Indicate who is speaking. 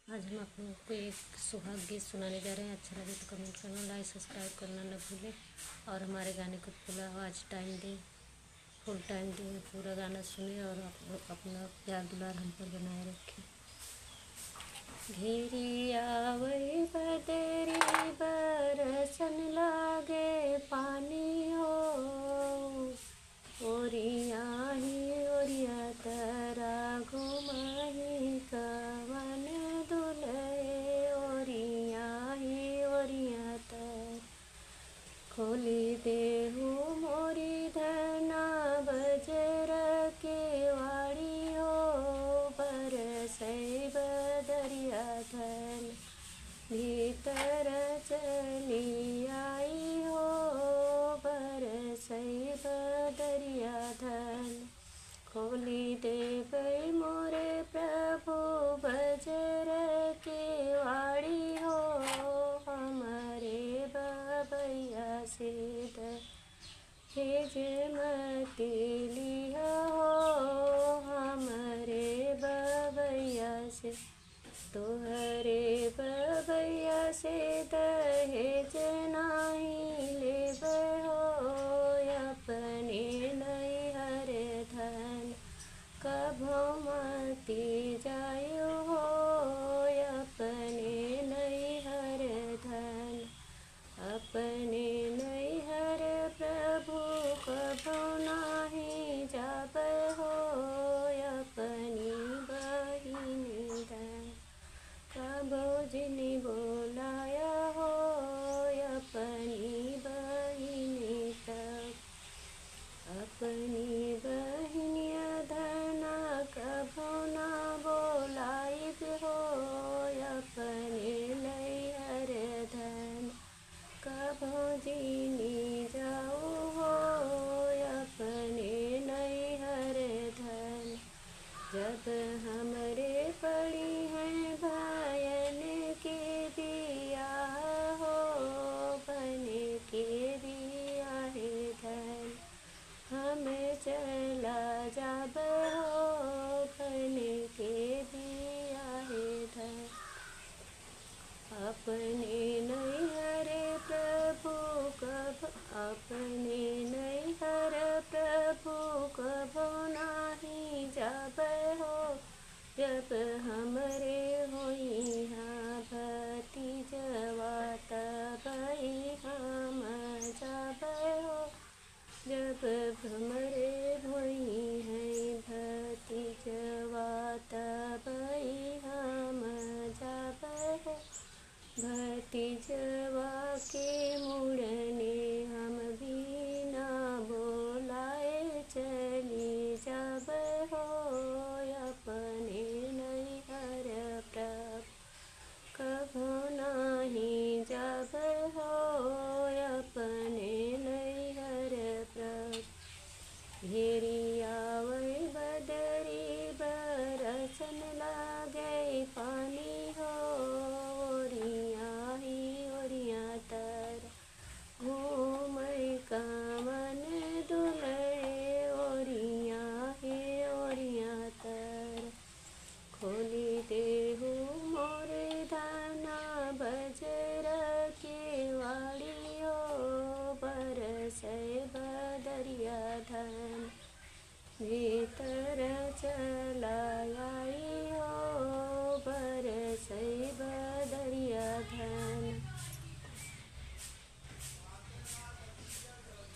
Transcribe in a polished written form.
Speaker 1: आज हम आप लोगों को एक सुहाग गीत सुनाने जा रहे हैं। अच्छा लगे तो कमेंट करना, लाइक सब्सक्राइब करना न भूलें और हमारे गाने को पूरा आवाज़ टाइम दें, फुल टाइम दें, पूरा गाना सुने और अपना प्यार दुलार हम पर बनाए रखें। घेरी आवई बदरी बरसन लागे पानी हो, ओरिया ही ओरिया तरा घुमाही कवन दुलहे, ओरिया ही ओरिया तर खोली देहू मोरी धना बजर के वाड़ी हो, बरसई बदरिया धन भीतर चली आई हो, बरसई बदरिया धन खोली देवई मोरे प्रभु बजर के वाड़ी हो, हमारे बबैया से भेज मती लिया हो, हमारे बबैया से तोहरे बबैया से दहेज नाही लेब हो, अपने नैहर धन कभो मती जायो हो, अपने नैहर धन अपने नैहर प्रभु कभो नाही जाब हो, अपनी बहिनी धन कभो जिनी बोलाया हो, अपनी बहिनी तक अपनी बहिनिया धना कभो ना बोलाई हो, अपने नैहर धन कभो जिनी जाओ हो, अपने नैहर धन जब हमरे पड़ी हैं भायन के बिया हो, बन के बिया है धन हम चला जाब हो, बन के बिया है धन अपने नैहर प्रभु कभ अपने नैहर प्रभु कभो नाही जाब हो, जब हमरे होई हाँ भतीजवा तबई हम जाब हो, जब हमरे होई हैं भतीजवा तबई हम जाब हो, भतीजवा के